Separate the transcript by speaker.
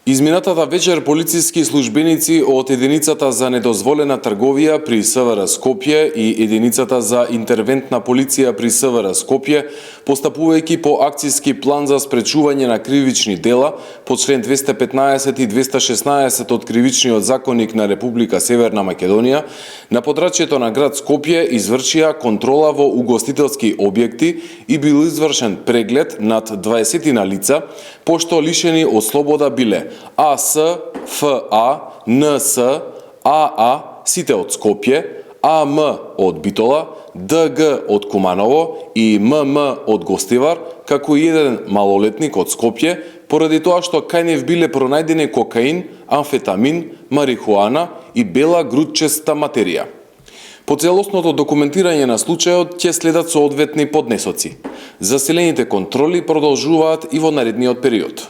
Speaker 1: Изминатата вечер полициски службеници од единицата за недозволена трговија при СВР Скопје и единицата за интервентна полиција при СВР Скопје, постапувајќи по акцијски план за спречување на кривични дела по член 215 и 216 од Кривичниот законник на Република Северна Македонија, на подрачјето на град Скопје извршија контрола во угостителски објекти и бил извршен преглед над 20 на лица, пошто лишени од слобода биле АС, ФА, НС, АА, сите од Скопје, АМ од Битола, ДГ од Куманово и ММ од Гостивар, како и еден малолетник од Скопје, поради тоа што кај нив биле пронајдени кокаин, амфетамин, марихуана и бела грудчеста материја. По целосното документирање на случајот ќе следат соодветни поднесоци. Заселените контроли продолжуваат и во наредниот период.